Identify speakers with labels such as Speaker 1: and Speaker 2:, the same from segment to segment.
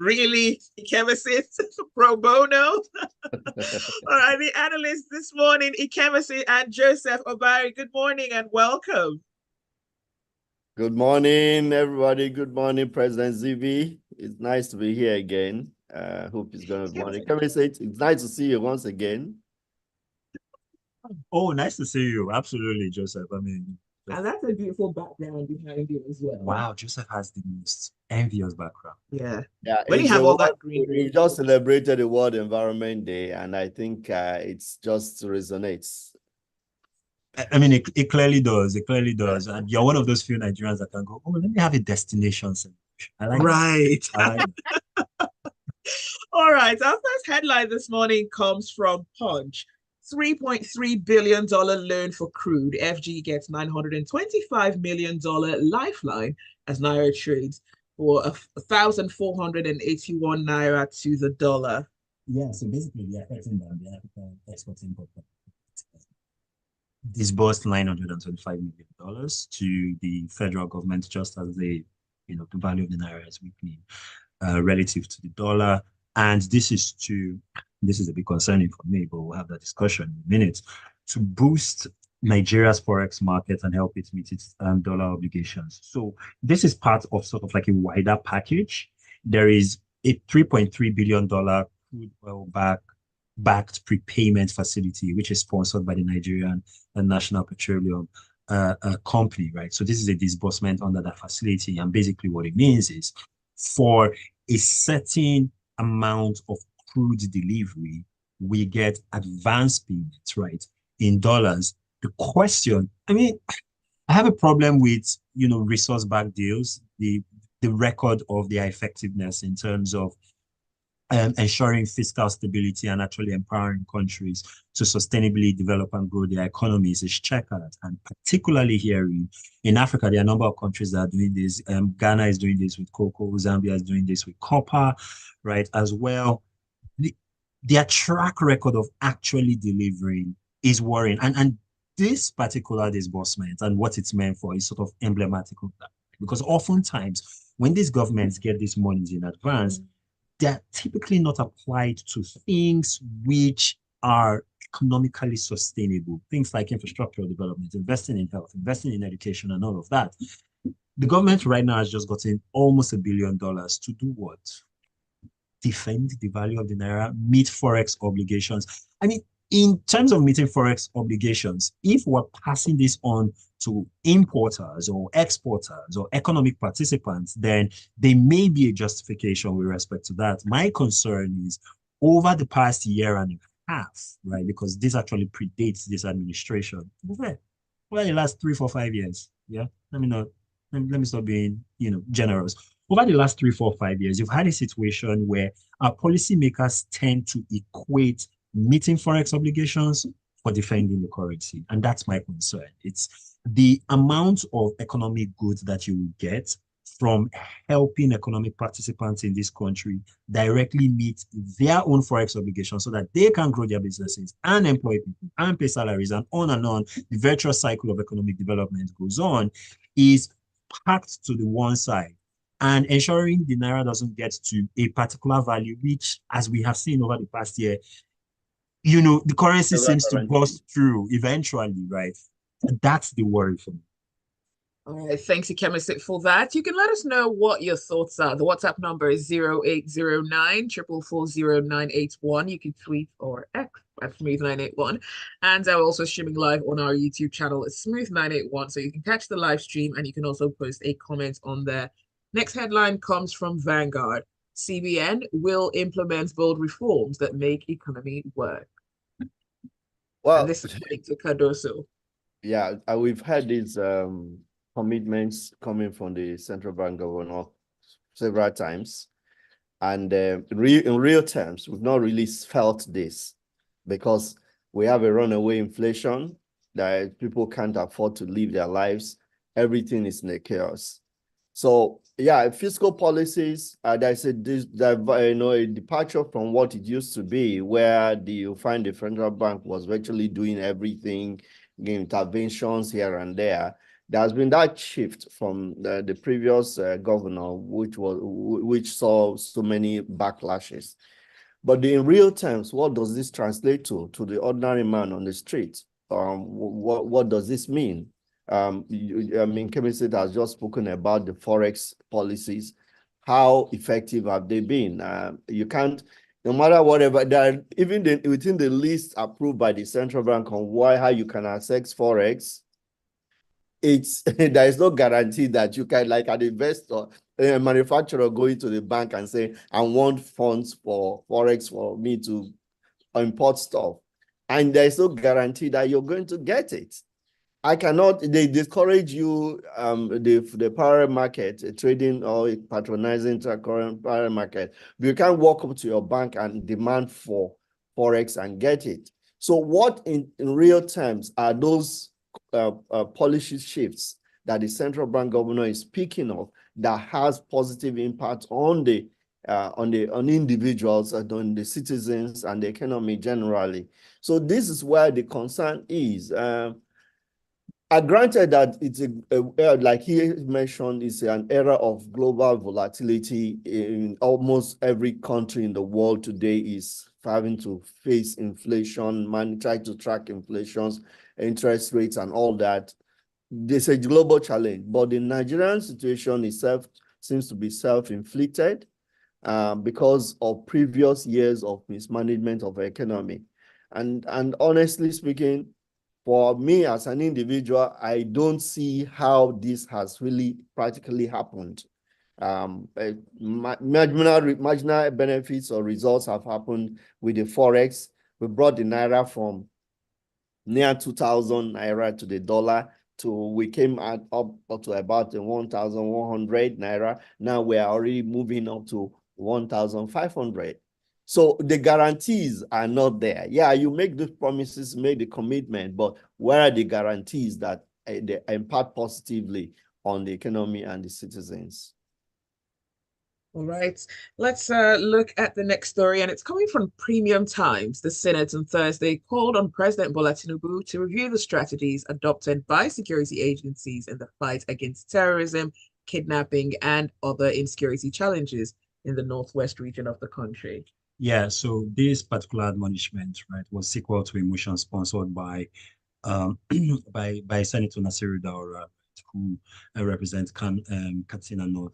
Speaker 1: Really, Ikemesit pro bono. All right, the analysts this morning, Ikemesit and Joseph Obari. Good morning and welcome.
Speaker 2: Good morning, everybody. Good morning, President Zibby. It's nice to be here again. Hope it's going to be morning. Ikemesit, it's nice to see you once again.
Speaker 3: Oh, nice to see you. Absolutely, Joseph. I mean,
Speaker 1: And that's a beautiful background behind you as well.
Speaker 3: wow, Joseph has the most envious background.
Speaker 1: Yeah.
Speaker 2: Yeah,
Speaker 1: When you have all that greenery.
Speaker 2: We've just celebrated the World Environment Day, and I think it's just resonates.
Speaker 3: I mean, it clearly does. It clearly does. And you're one of those few Nigerians that can go, oh, let me have a destination celebration. I like
Speaker 1: Right.
Speaker 3: that. I like that.
Speaker 1: All right. Our first headline this morning comes from Punch. $3.3 billion loan for crude. FG gets $925 million lifeline as Naira trades for 1,481 Naira to the dollar.
Speaker 3: Yeah, so basically, they're affecting them. They're exporting disbursed $925 million to the federal government, just as the value of the Naira is weakening relative to the dollar. And this is a bit concerning for me, but we'll have that discussion in a minute, to boost Nigeria's forex market and help it meet its dollar obligations. So this is part of sort of like a wider package. There is a $3.3 billion crude oil backed prepayment facility, which is sponsored by the Nigerian National Petroleum Company, right? So this is a disbursement under that facility. And basically what it means is for a certain amount of crude delivery, we get advance payments, right, in dollars. The question, I mean, I have a problem with, resource-backed deals, the record of their effectiveness in terms of ensuring fiscal stability and actually empowering countries to sustainably develop and grow their economies is checkered. And particularly here in Africa, there are a number of countries that are doing this. Ghana is doing this with cocoa. Zambia is doing this with copper, right, as well. Their track record of actually delivering is worrying. And this particular disbursement and what it's meant for is sort of emblematic of that. Because oftentimes, when these governments get these monies in advance, they're typically not applied to things which are economically sustainable, things like infrastructural development, investing in health, investing in education, and all of that. The government right now has just gotten almost $1 billion to do what? Defend the value of the Naira, meet forex obligations. I mean, in terms of meeting forex obligations, if we're passing this on to importers or exporters or economic participants, then there may be a justification with respect to that. My concern is over the past year and a half, right? Because this actually predates this administration. Well, the last 3, 4, 5 years. Yeah. Let me stop being, generous. Over the last 3, 4, 5 years, you've had a situation where our policymakers tend to equate meeting forex obligations for defending the currency. And that's my concern. It's the amount of economic goods that you will get from helping economic participants in this country directly meet their own forex obligations so that they can grow their businesses and employ people and pay salaries and on. The virtuous cycle of economic development goes on, is packed to the one side. And ensuring the Naira doesn't get to a particular value, which, as we have seen over the past year, the currency seems to bust through eventually, right? And that's the worry for me.
Speaker 1: All right, thanks, Ikemesit, for that. You can let us know what your thoughts are. The WhatsApp number is 0809 444 0981. You can tweet or X at Smooth981. And we're also streaming live on our YouTube channel at Smooth981. So you can catch the live stream and you can also post a comment on there. Next headline comes from Vanguard. CBN will implement bold reforms that make economy work.
Speaker 2: Well,
Speaker 1: and this is to Cardoso.
Speaker 2: Yeah, we've had these commitments coming from the central bank governor several times. And in real terms, we've not really felt this because we have a runaway inflation that people can't afford to live their lives. Everything is in a chaos. So yeah, fiscal policies, there's a departure from what it used to be, where you find the central bank was virtually doing everything, interventions here and there. there has been that shift from the previous governor, which saw so many backlashes. But in real terms, what does this translate to the ordinary man on the street? What does this mean? I mean, Ikemesit has just spoken about the forex policies. How effective have they been? You can't, no matter whatever, even within the list approved by the central bank on how you can access forex, it's there is no guarantee that you can, like an investor, a manufacturer going to the bank and say, I want funds for forex for me to import stuff. And there's no guarantee that you're going to get it. They discourage you, the parallel market, trading or patronizing the current parallel market. But you can't walk up to your bank and demand for forex and get it. So what in real terms are those policy shifts that the central bank governor is speaking of that has positive impact on individuals and on the citizens and the economy generally? So this is where the concern is. Granted that it's like he mentioned, it's an era of global volatility. In almost every country in the world today is having to face inflation, try to track inflations, interest rates, and all that. This is a global challenge, but the Nigerian situation itself seems to be self-inflicted because of previous years of mismanagement of the economy. And honestly speaking, for me as an individual, I don't see how this has really practically happened. Marginal benefits or results have happened with the forex. We brought the naira from near 2,000 naira to the dollar we came up to about 1,100 naira. Now we are already moving up to 1,500. So the guarantees are not there. Yeah, you make the promises, make the commitment, but where are the guarantees that they impact positively on the economy and the citizens?
Speaker 1: All right, let's look at the next story, and it's coming from Premium Times. The Senate on Thursday called on President Bola Tinubu to review the strategies adopted by security agencies in the fight against terrorism, kidnapping, and other insecurity challenges in the northwest region of the country.
Speaker 3: Yeah, so this particular admonishment, right, was sequel to a motion sponsored by by Senator Nasiru Daura, who represents Katsina North.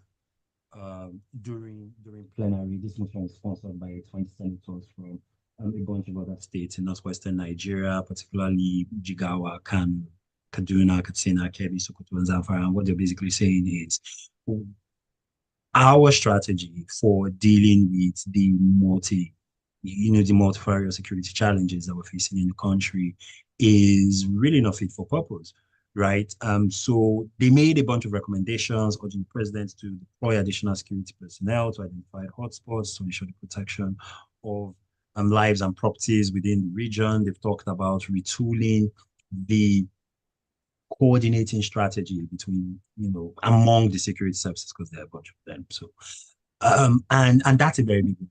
Speaker 3: During plenary, this motion was sponsored by 20 senators from a bunch of other states in northwestern Nigeria, particularly Jigawa, Kano, Kaduna, Katsina, Kebbi, Sokoto, and Zamfara. And what they're basically saying is our strategy for dealing with the multifarious security challenges that we're facing in the country is really not fit for purpose, right? So they made a bunch of recommendations urging the president to deploy additional security personnel to identify hotspots to ensure the protection of lives and properties within the region. They've talked about retooling the coordinating strategy between, among the security services, because there are a bunch of them. So, and that's a very big one.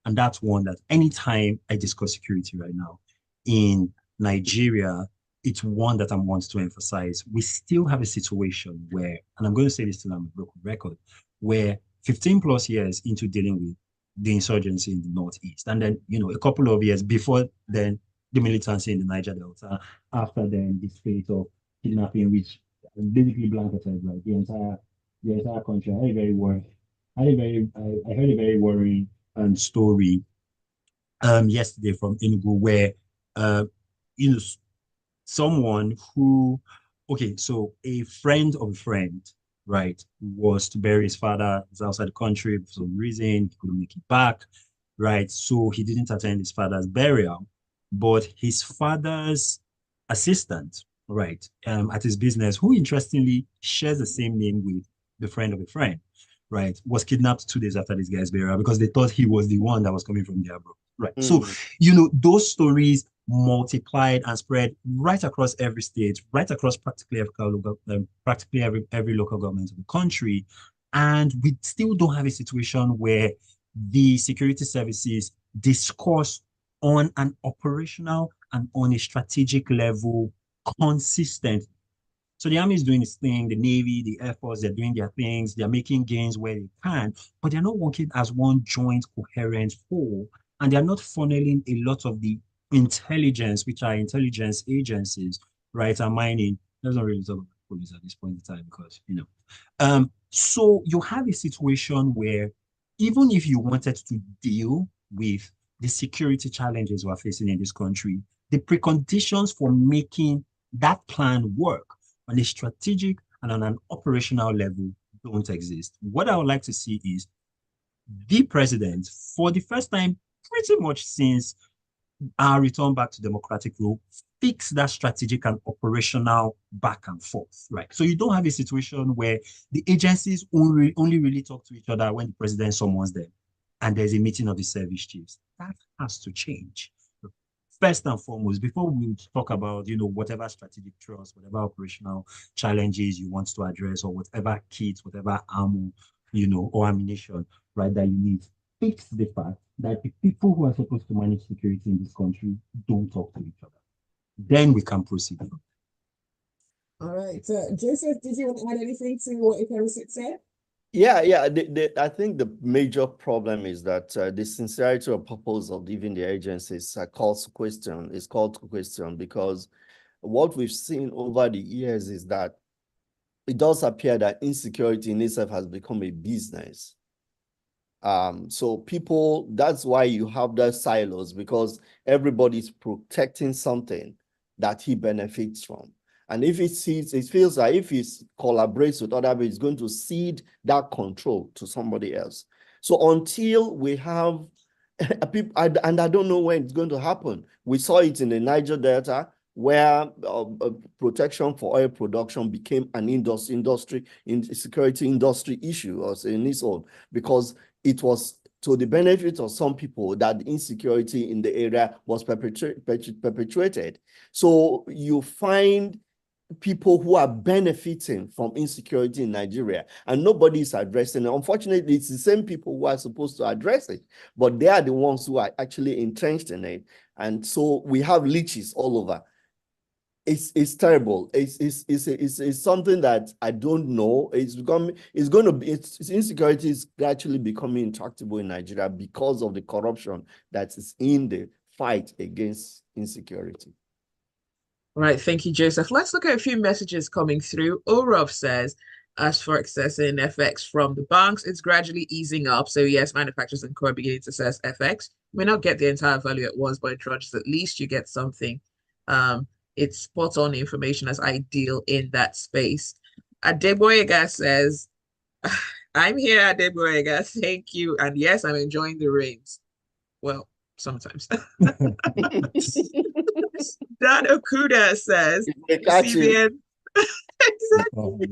Speaker 3: And that's one that anytime I discuss security right now in Nigeria, it's one that I want to emphasize. We still have a situation where, and I'm going to say this till I'm a broken record, where 15 plus years into dealing with the insurgency in the Northeast, and then, a couple of years before then, the militancy in the Niger Delta, after then, the spate of kidnapping, which basically blanketed, right, the entire country. I heard a very worrying story yesterday from Enugu where you know someone who so a friend of a friend, right, was to bury his father outside the country for some reason. He couldn't make it back, right? So he didn't attend his father's burial, but his father's assistant, right, at his business, who interestingly shares the same name with the friend of a friend, right, was kidnapped 2 days after this guy's burial because they thought he was the one that was coming from their abroad, right? So, those stories multiplied and spread right across every state, right across practically every local government of the country. And we still don't have a situation where the security services discuss on an operational and on a strategic level consistently, So the army is doing its thing, the Navy, the Air Force, they're doing their things, they're making gains where they can, but they're not working as one joint, coherent whole, and they're not funneling a lot of the intelligence, which are intelligence agencies, right, are mining. Let's not really talk about police at this point in time because, so you have a situation where even if you wanted to deal with the security challenges we're facing in this country, the preconditions for making that plan work on a strategic and on an operational level don't exist. What I would like to see is the president, for the first time, pretty much since our return back to democratic rule, fix that strategic and operational back and forth, right? So you don't have a situation where the agencies only really talk to each other when the president summons them and there's a meeting of the service chiefs. That has to change. First and foremost, before we talk about, whatever strategic trust, whatever operational challenges you want to address, or whatever kits, whatever ammo, or ammunition, right, that you need, fix the fact that the people who are supposed to manage security in this country don't talk to each other. Then we can proceed.
Speaker 1: All right. Joseph, did you want to add anything to what Ikemesit said?
Speaker 2: Yeah. I think the major problem is that the sincerity of purpose of even the agencies is called to question because what we've seen over the years is that it does appear that insecurity in itself has become a business. So people, that's why you have the silos, because everybody's protecting something that he benefits from. And if it feels like if he collaborates with other people, it's going to cede that control to somebody else. So until we have people, and I don't know when it's going to happen. We saw it in the Niger Delta, where protection for oil production became an security industry issue in its own, because it was to the benefit of some people that insecurity in the area was perpetuated. So you find people who are benefiting from insecurity in Nigeria, and nobody is addressing it. Unfortunately, it's the same people who are supposed to address it, but they are the ones who are actually entrenched in it. And so we have leeches all over. It's terrible. It's something that I don't know. Insecurity is actually becoming intractable in Nigeria because of the corruption that is in the fight against insecurity.
Speaker 1: All right, thank you, Joseph. Let's look at a few messages coming through. Orof says, as for accessing FX from the banks, it's gradually easing up. So yes, manufacturers and core are beginning to assess FX. You may not get the entire value at once, but in tranches, at least you get something. It's spot on information as ideal in that space. Adeboyega says, I'm here, Adeboyega. Thank you. And yes, I'm enjoying the rains. Well, sometimes. Dan Okuda says, the CBN, exactly.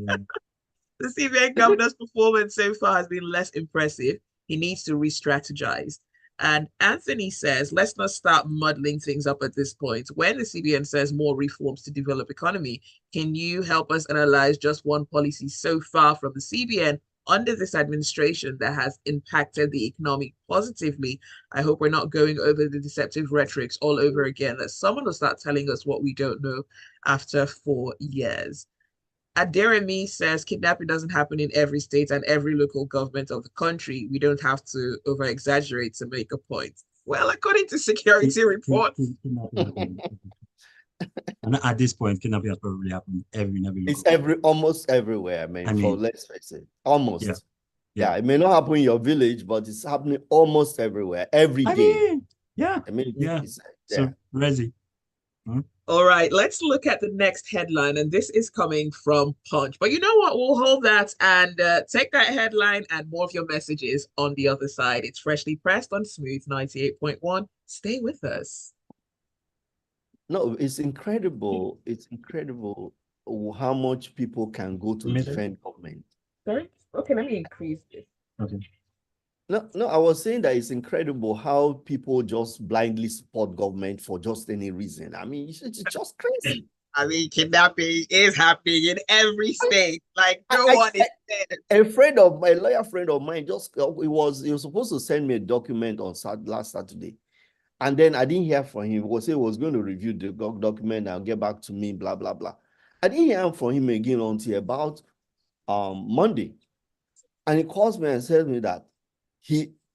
Speaker 1: The CBN governor's performance so far has been less impressive. He needs to re-strategize. And Anthony says, let's not start muddling things up at this point. When the CBN says more reforms to develop economy, can you help us analyze just one policy so far from the CBN under this administration that has impacted the economy positively? I hope we're not going over the deceptive rhetorics all over again, that someone will start telling us what we don't know after 4 years. Aderemi says kidnapping doesn't happen in every state and every local government of the country. We don't have to over exaggerate to make a point. Well, according to security reports.
Speaker 3: And at this point, kidnapping has probably happened every
Speaker 2: it's almost everywhere. Let's face it, almost. Yeah, it may not happen in your village, but it's happening almost everywhere every day.
Speaker 3: So Rezi.
Speaker 1: All right, let's look at the next headline, and this is coming from Punch. But you know what? We'll hold that and take that headline and more of your messages on the other side. It's freshly pressed on Smooth 98.1. Stay with us.
Speaker 2: No, it's incredible. It's incredible how much people can go to defend government.
Speaker 1: Sorry? Okay, let me increase this.
Speaker 3: Okay.
Speaker 2: No, I was saying that it's incredible how people just blindly support government for just any reason. I mean, it's just crazy.
Speaker 1: I mean, kidnapping is happening in every state. Like, no one is dead.
Speaker 2: A lawyer friend of mine, he was supposed to send me a document on last Saturday. And then I didn't hear from him. He was going to review the document and get back to me, blah, blah, blah. I didn't hear from him again until about Monday. And he calls me and tells me that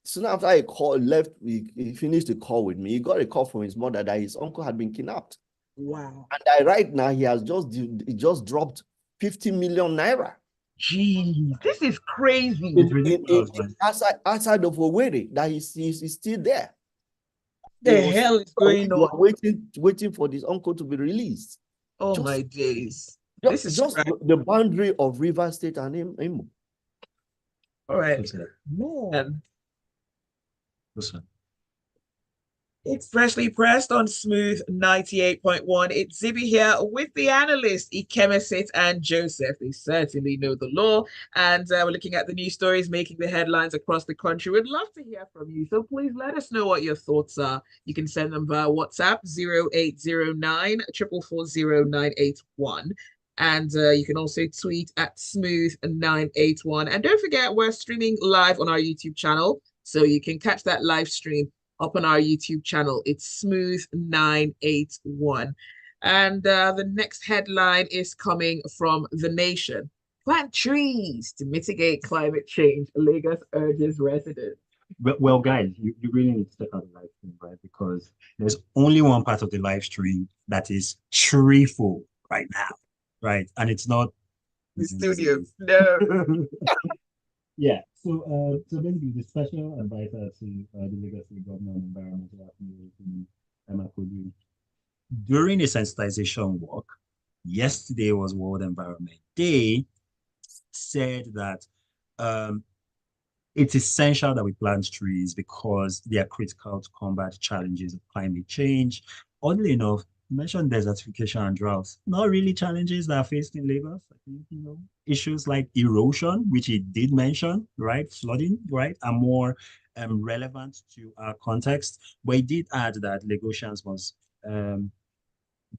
Speaker 2: soon after I left, he finished the call with me. He got a call from his mother that his uncle had been kidnapped.
Speaker 1: Wow.
Speaker 2: And that right now he just dropped 50 million naira.
Speaker 1: Gee, this is crazy.
Speaker 3: It's ridiculous, man.
Speaker 2: Outside of Owerri, that he's still there.
Speaker 1: The hell is going on?
Speaker 2: Waiting for this uncle to be released.
Speaker 1: Oh my days. This is
Speaker 2: just the boundary of Rivers State and Imo.
Speaker 1: All right.
Speaker 3: Okay.
Speaker 1: Man.
Speaker 3: Listen.
Speaker 1: It's freshly pressed on Smooth 98.1. It's Zibby here with the analysts, Ikemesit and Joseph. They certainly know the law. And we're looking at the news stories making the headlines across the country. We'd love to hear from you. So please let us know what your thoughts are. You can send them via WhatsApp 0809 444 0981. And you can also tweet at Smooth981. And don't forget, we're streaming live on our YouTube channel. So you can catch that live stream up on our YouTube channel. It's Smooth981. And the next headline is coming from The Nation. Plant trees to mitigate climate change, Lagos urges residents.
Speaker 3: Well, guys, you really need to check out the live stream, right? Because there's only one part of the live stream that is treeful right now, right? And it's not
Speaker 1: the studio. No.
Speaker 3: Yeah. So basically, the special advisor to the Lagos State Government on Environmental Affairs, during a sensitization walk, yesterday was World Environment Day, said that it's essential that we plant trees because they are critical to combat challenges of climate change. Oddly enough, you mentioned desertification and droughts. Not really challenges that are faced in Lagos. I think, issues like erosion, which he did mention, right? Flooding, right, are more relevant to our context. But he did add that Lagosians must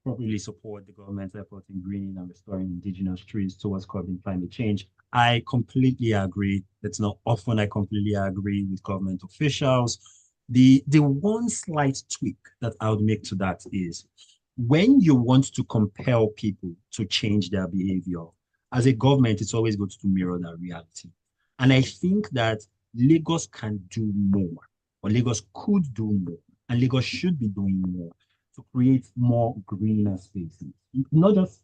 Speaker 3: properly support the government's effort in greening and restoring indigenous trees towards curbing climate change. I completely agree. It's not often I completely agree with government officials. The one slight tweak that I would make to that is when you want to compel people to change their behavior, as a government, it's always good to mirror that reality. And I think that Lagos can do more, or Lagos could do more, and Lagos should be doing more to create more greener spaces. Not just,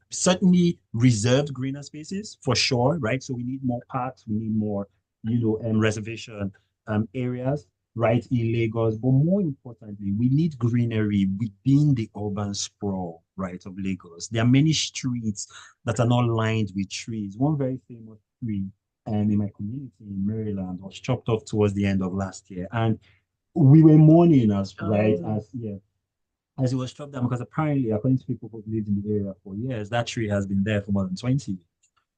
Speaker 3: certainly reserved greener spaces for sure, right? So we need more parks, we need more, reservation areas, right, in Lagos. But more importantly, we need greenery within the urban sprawl, right, of Lagos. There are many streets that are not lined with trees. One very famous tree in my community in Maryland was chopped off towards the end of last year. And we were mourning as it was chopped down because apparently, according to people who've lived in the area for years, that tree has been there for more than 20 years,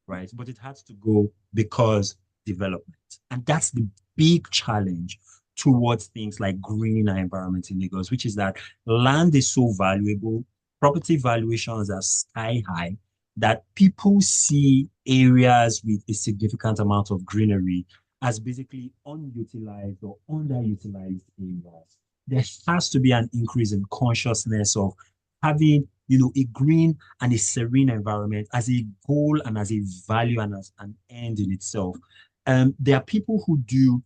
Speaker 3: right? But it had to go because development. And that's the big challenge towards things like greening our environment in Lagos, which is that land is so valuable, property valuations are sky high, that people see areas with a significant amount of greenery as basically unutilized or underutilized areas. There has to be an increase in consciousness of having, a green and a serene environment as a goal and as a value and as an end in itself. There are people who do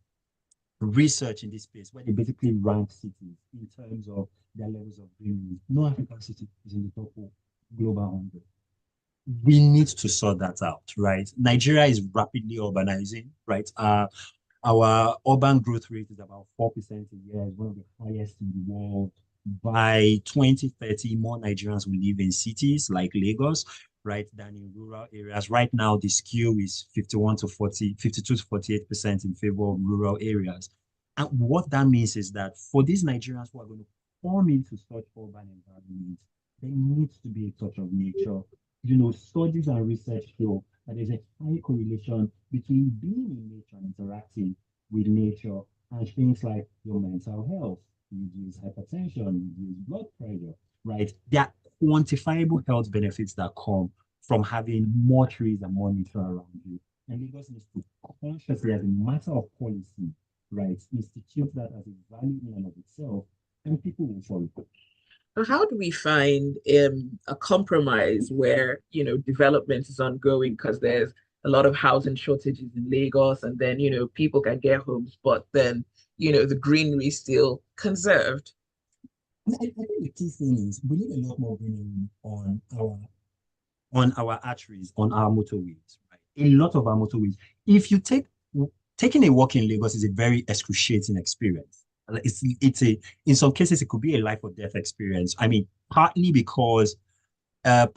Speaker 3: research in this space where they basically rank cities in terms of their levels of greenery. No African city is in the top of global 100. We need to sort that out, right? Nigeria is rapidly urbanizing, right? Our urban growth rate is about 4% a year, is one of the highest in the world. By 2030, more Nigerians will live in cities like Lagos, right, than in rural areas. Right now, the skew is 52 to 48% in favor of rural areas. And what that means is that for these Nigerians who are going to form into such urban environments, there needs to be a touch of nature. Studies and research show that there's a high correlation between being in nature and interacting with nature and things like your mental health, reduce hypertension, reduce blood pressure, right? There are quantifiable health benefits that come from having more trees and more nature around you. And Lagos needs to consciously, as a matter of policy, right, institute that as a value in and of itself, and people will follow.
Speaker 1: How do we find a compromise where, development is ongoing because there's a lot of housing shortages in Lagos and then, people can get homes, but then, the greenery is still conserved.
Speaker 3: I think the key thing is we need a lot more greenery on our arteries, on our motorways, right? A lot of our motorways. If you taking a walk in Lagos is a very excruciating experience. In some cases it could be a life or death experience. I mean, partly because our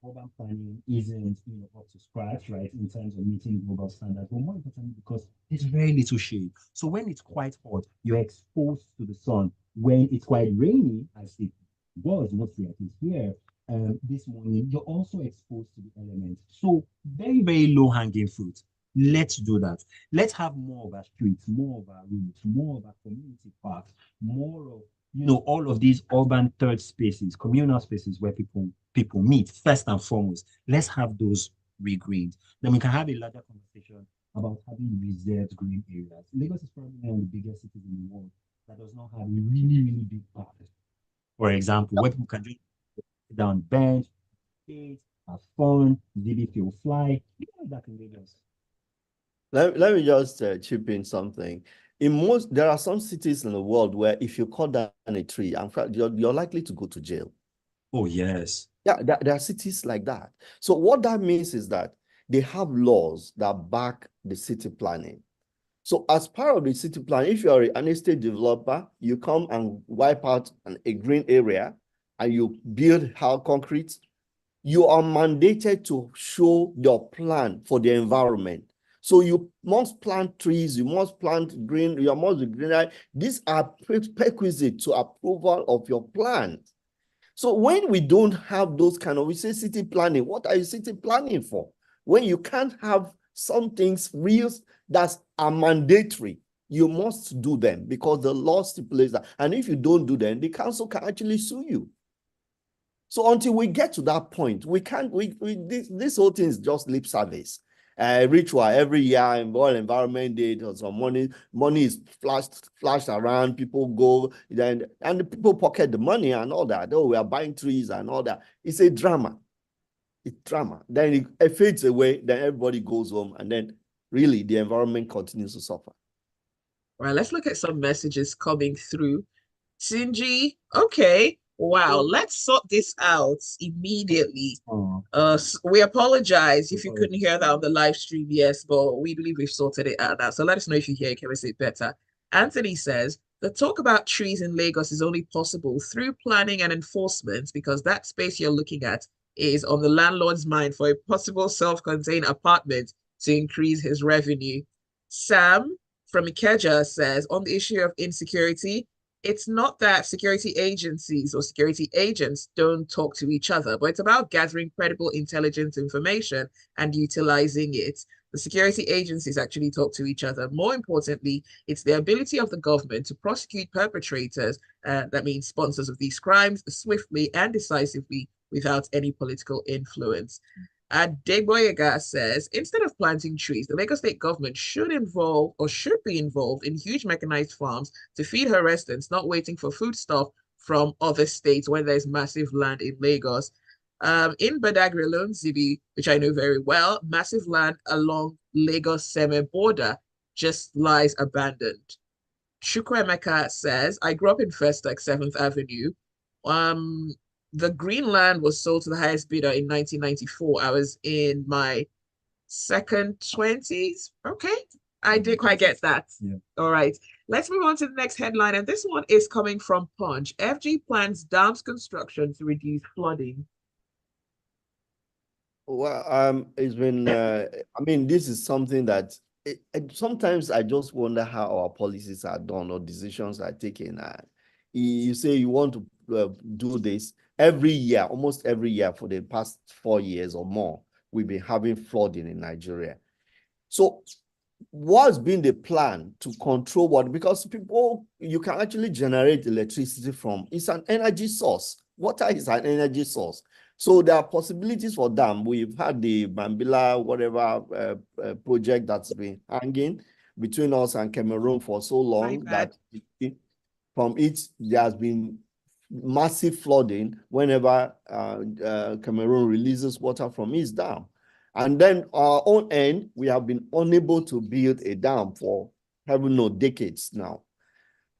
Speaker 3: urban planning isn't up to scratch, right, in terms of meeting global standards, but more importantly because there's very little shade. So when it's quite hot, you're exposed to the sun. When it's quite rainy, as it was mostly at least here, this morning, you're also exposed to the elements. So very, very low hanging fruit. Let's do that. Let's have more of our streets, more of our roads, more of our community parks, more of all of these urban third spaces, communal spaces where people meet first and foremost. Let's have those regreened. Then we can have a larger conversation about having reserved green areas. Lagos is probably one of the biggest cities in the world that does not have a really, really big park. For example, where people can just sit down, bench, skate, have fun, Zibby feel fly. You know that in Lagos.
Speaker 2: Let me just chip in something. There are some cities in the world where if you cut down a tree, in fact, you're likely to go to jail.
Speaker 3: Oh, yes.
Speaker 2: Yeah, there are cities like that. So what that means is that they have laws that back the city planning. So as part of the city plan, if you're an estate developer, you come and wipe out a green area and you build how concrete, you are mandated to show your plan for the environment. So you must plant trees, you must plant green, you must be green. These are prerequisite to approval of your plan. So when we don't have those we say city planning, what are you city planning for? When you can't have some things real that are mandatory, you must do them because the law stipulates that. And if you don't do them, the council can actually sue you. So until we get to that point, we can't, this whole thing is just lip service. Ritual every year in World Environment Day, some money is flashed around, people go, and the people pocket the money and all that. Oh, we are buying trees and all that. It's a drama. It's drama. Then it fades away, then everybody goes home, and then really the environment continues to suffer.
Speaker 1: Right, let's look at some messages coming through. Sinji, okay. Wow, let's sort this out immediately.
Speaker 3: Oh,
Speaker 1: We apologize if you couldn't hear that on the live stream, yes, but we believe we've sorted it out now. So let us know if you hear Ikemesit better. Anthony says the talk about trees in Lagos is only possible through planning and enforcement because that space you're looking at is on the landlord's mind for a possible self-contained apartment to increase his revenue. Sam from Ikeja says on the issue of insecurity, it's not that security agencies or security agents don't talk to each other, but it's about gathering credible intelligence information and utilizing it. The security agencies actually talk to each other. More importantly, it's the ability of the government to prosecute perpetrators, that means sponsors of these crimes, swiftly and decisively without any political influence. Adeboyega says, instead of planting trees, the Lagos state government should be involved in huge mechanized farms to feed her residents, not waiting for foodstuff from other states when there's massive land in Lagos. In Badagry alone, Zibby, which I know very well, massive land along Lagos Seme border just lies abandoned. Chukwemeka says, I grew up in Festac, 7th Avenue. Um, the green land was sold to the highest bidder in 1994. I was in my second 20s. Okay, I didn't quite get that.
Speaker 3: yeah.
Speaker 1: All right, let's move on to the next headline. And this one is coming from Punch. FG plans dams construction to reduce flooding.
Speaker 2: Well, it's been, this is something that sometimes I just wonder how our policies are done or decisions are taken. You say you want to do this every year, almost every year for the past 4 years or more, we've been having flooding in Nigeria. So what's been the plan to control what? Because you can actually generate electricity from, it's an energy source. Water is an energy source. So there are possibilities for dam. We've had the Mambila, project that's been hanging between us and Cameroon for so long that from it, there has been massive flooding whenever Cameroon releases water from its dam. And then our own end, we have been unable to build a dam for heaven knows decades now.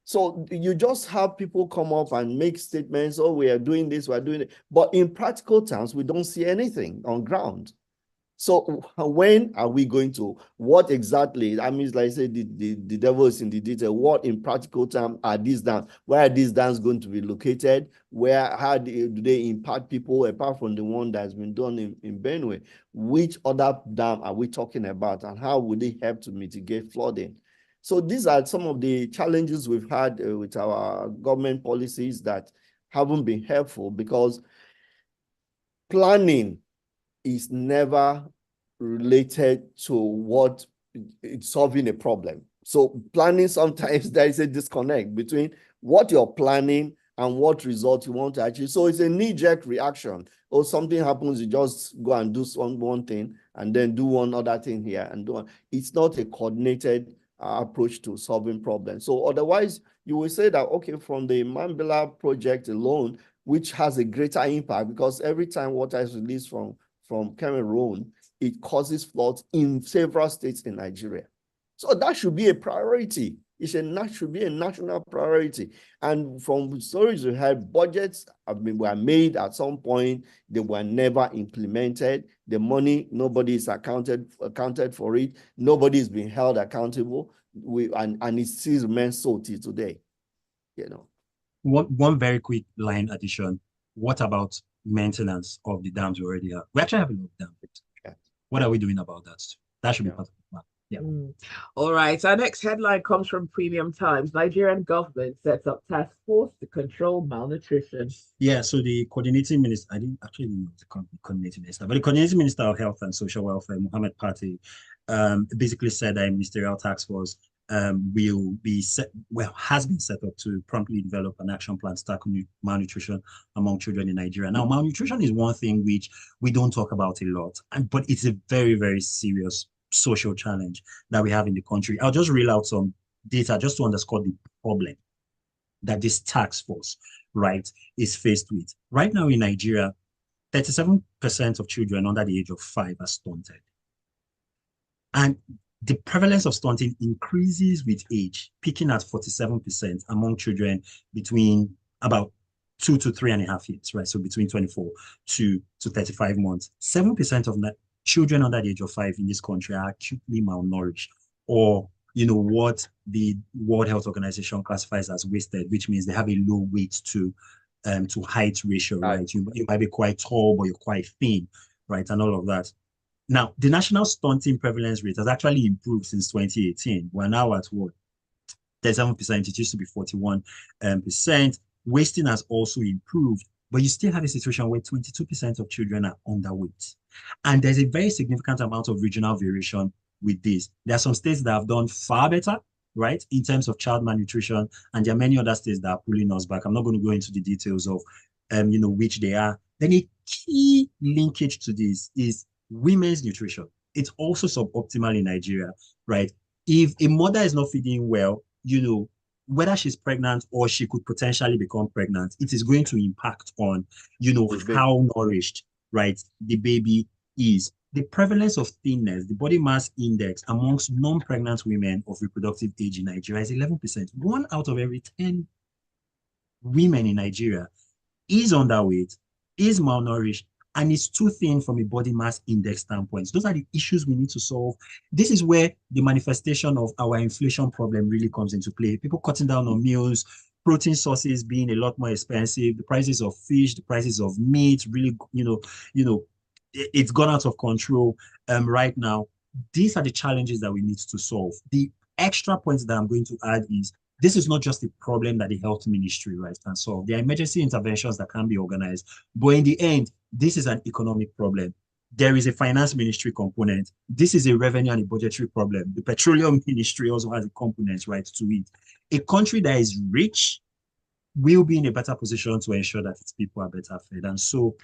Speaker 2: So you just have people come up and make statements, oh, we are doing this, we are doing it. But in practical terms, we don't see anything on ground. So when are we going to, what exactly, I mean, like I said, the devil is in the detail. What in practical terms are these dams? Where are these dams going to be located? How do they impact people apart from the one that's been done in Benue? Which other dam are we talking about, and how would they help to mitigate flooding? So these are some of the challenges we've had with our government policies that haven't been helpful, because planning is never related to what it's solving a problem. So planning, sometimes there is a disconnect between what you're planning and what result you want to achieve. So it's a knee-jerk reaction. Or something happens, you just go and do one thing and then do one other thing here and do one. It's not a coordinated approach to solving problems. So otherwise, you will say that, okay, from the Mambila project alone, which has a greater impact, because every time water is released from Cameroon, it causes floods in several states in Nigeria. So that should be a priority. Should be a national priority. And from stories we had, budgets were made at some point, they were never implemented. The money, nobody is accounted for it. Nobody is being held accountable. And it still remains so till today. You know.
Speaker 3: One very quick line addition. What about maintenance of the dams we already have? We actually have a lot of dams.
Speaker 2: Yeah.
Speaker 3: What are we doing about that? That should be part of the plan. Yeah.
Speaker 1: All right. Our next headline comes from Premium Times. Nigerian government sets up task force to control malnutrition.
Speaker 3: Yeah. So the coordinating minister, I didn't actually know the coordinating minister, but the coordinating minister of Health and Social Welfare, Mohammed Pate, basically said that a ministerial task force will be has been set up to promptly develop an action plan to tackle malnutrition among children in Nigeria. Now, malnutrition is one thing which we don't talk about a lot, but it's a very, very serious social challenge that we have in the country. I'll just reel out some data just to underscore the problem that this task force, right, is faced with. Right now in Nigeria, 37% of children under the age of 5 are stunted. And the prevalence of stunting increases with age, peaking at 47% among children between about 2 to 3.5 years, right? So between 24 to 35 months. 7% of children under the age of 5 in this country are acutely malnourished, or what the World Health Organization classifies as wasted, which means they have a low weight to height ratio, right? You might be quite tall, but you're quite thin, right? And all of that. Now, the national stunting prevalence rate has actually improved since 2018. We're now at what? 37%. It used to be 41%. Wasting has also improved, but you still have a situation where 22% of children are underweight. And there's a very significant amount of regional variation with this. There are some states that have done far better, right, in terms of child malnutrition, and there are many other states that are pulling us back. I'm not going to go into the details of, which they are. Then a key linkage to this is women's nutrition. It's also suboptimal in Nigeria, right? If a mother is not feeding well, whether she's pregnant or she could potentially become pregnant, it is going to impact on, how nourished, right, the baby is. The prevalence of thinness, the body mass index amongst non-pregnant women of reproductive age in Nigeria is 11%. 1 out of every 10 women in Nigeria is underweight, is malnourished, and is too thin from a body mass index standpoint. Those are the issues we need to solve. This is where the manifestation of our inflation problem really comes into play. People cutting down on meals, protein sources being a lot more expensive, the prices of fish, the prices of meat, really, it's gone out of control right now. These are the challenges that we need to solve. The extra points that I'm going to add is, this is not just a problem that the health ministry, right, can solve. There are emergency interventions that can be organized, but in the end, this is an economic problem. There is a finance ministry component. This is a revenue and a budgetary problem. The petroleum ministry also has a component, right, to it. A country that is rich will be in a better position to ensure that its people are better fed. And so,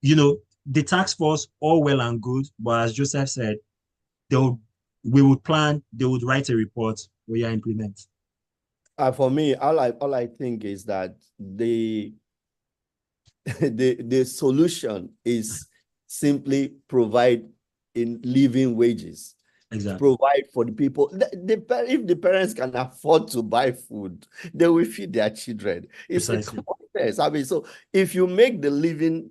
Speaker 3: the task force, all well and good, but as Joseph said, we would plan, they would write a report, we implement.
Speaker 2: For me, all I think is that the the solution is simply provide in living wages.
Speaker 3: Exactly.
Speaker 2: Provide for the people. If the parents can afford to buy food, they will feed their children. It's a
Speaker 3: Precisely.
Speaker 2: common sense. I mean, so if you make the living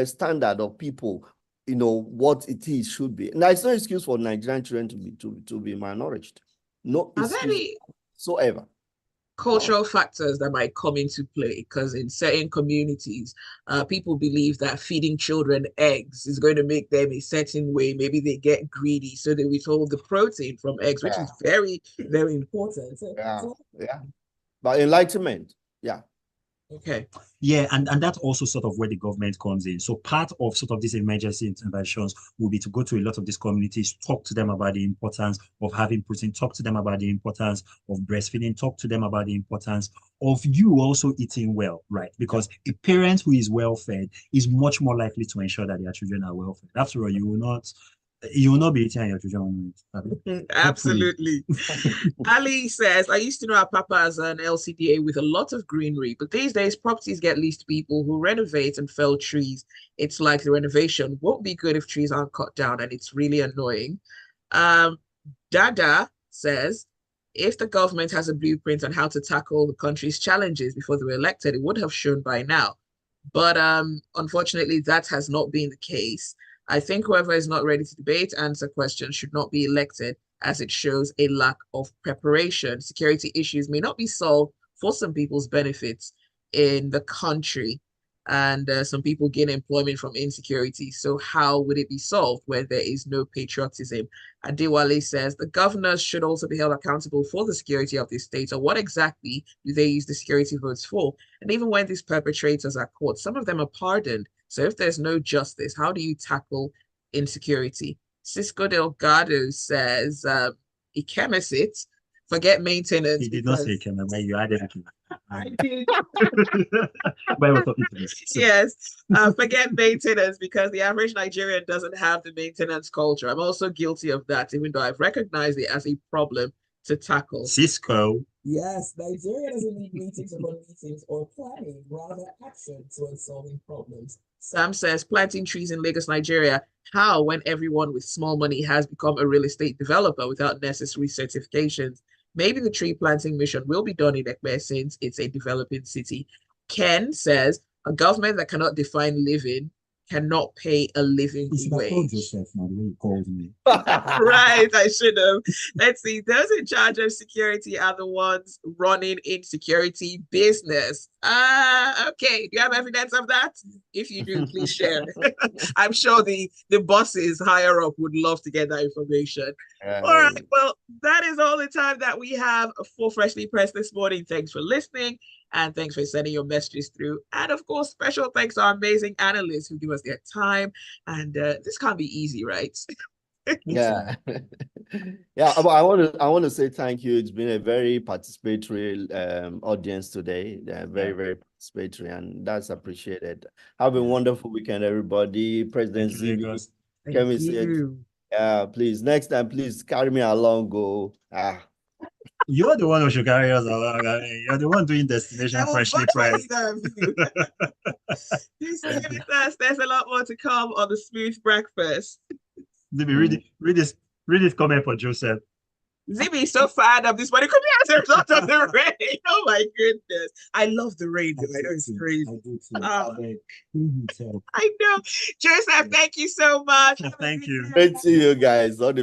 Speaker 2: standard of people, what it is should be. Now, it's no excuse for Nigerian children to be malnourished. No
Speaker 1: Are there
Speaker 2: excuse
Speaker 1: any
Speaker 2: whatsoever.
Speaker 1: cultural factors that might come into play? Because in certain communities, people believe that feeding children eggs is going to make them a certain way. Maybe they get greedy, so they withhold the protein from eggs, which
Speaker 2: Yeah,
Speaker 1: is very, very important.
Speaker 2: yeah, yeah. But enlightenment, yeah.
Speaker 1: Okay.
Speaker 3: Yeah, and that's also sort of where the government comes in. So part of sort of these emergency interventions will be to go to a lot of these communities, talk to them about the importance of having protein, talk to them about the importance of breastfeeding, talk to them about the importance of you also eating well, right? Because a parent who is well fed is much more likely to ensure that their children are well fed. After all, you will not be eating and your children will eat. Hopefully.
Speaker 1: Absolutely. Ali says, I used to know our papa as an LCDA with a lot of greenery, but these days properties get leased to people who renovate and fell trees. It's like the renovation won't be good if trees aren't cut down, and it's really annoying. Um, Dada says, if the government has a blueprint on how to tackle the country's challenges before they were elected, it would have shown by now. But unfortunately, that has not been the case. I think whoever is not ready to debate, answer questions should not be elected, as it shows a lack of preparation. Security issues may not be solved for some people's benefits in the country, and some people gain employment from insecurity. So how would it be solved when there is no patriotism? Adewale says the governors should also be held accountable for the security of the state, or what exactly do they use the security votes for? And even when these perpetrators are caught, some of them are pardoned. So if there's no justice, how do you tackle insecurity? Cisco Delgado says, Ikemesit, forget maintenance.
Speaker 3: He did not say Kenya, but you added it.
Speaker 1: I did.
Speaker 3: But I was talking to me. So,
Speaker 1: Yes, forget maintenance because the average Nigerian doesn't have the maintenance culture. I'm also guilty of that, even though I've recognized it as a problem to tackle.
Speaker 3: Cisco.
Speaker 1: Yes, Nigeria doesn't need meetings upon meetings or planning, rather action towards solving problems. Sam says planting trees in Lagos, Nigeria. How, when everyone with small money has become a real estate developer without necessary certifications? Maybe the tree planting mission will be done in Ekpe since it's a developing city. Ken says a government that cannot define living cannot pay a living
Speaker 3: You should have told
Speaker 1: wage.
Speaker 3: Joseph now the way he called me.
Speaker 1: Right, I should have. Let's see. Those in charge of security are the ones running insecurity business. Okay. Do you have evidence of that? If you do, please share. I'm sure the bosses higher up would love to get that information. All right. Well, that is all the time that we have for Freshly Pressed this morning. Thanks for listening. And thanks for sending your messages through. And of course, special thanks to our amazing analysts who give us their time. And this can't be easy, right?
Speaker 2: Yeah. Yeah, but I want to say thank you. It's been a very participatory audience today. Very participatory, and that's appreciated. Have a wonderful weekend, everybody. President Zibby, Ikemesit. Yeah, please. Next time, please carry me along. Go.
Speaker 3: You're the one who should carry us along. I mean, you're the one doing destination Freshly Pressed.
Speaker 1: Please stay with us. There's a lot more to come on the Smooth Breakfast.
Speaker 3: Zibby, read this comment for Joseph.
Speaker 1: Zibby is so fired up this morning. Come here as a result of the rain. Oh my goodness. I love the rain. I know it's crazy. I know. Joseph, thank you so much.
Speaker 3: Thank you.
Speaker 2: Great to see you guys.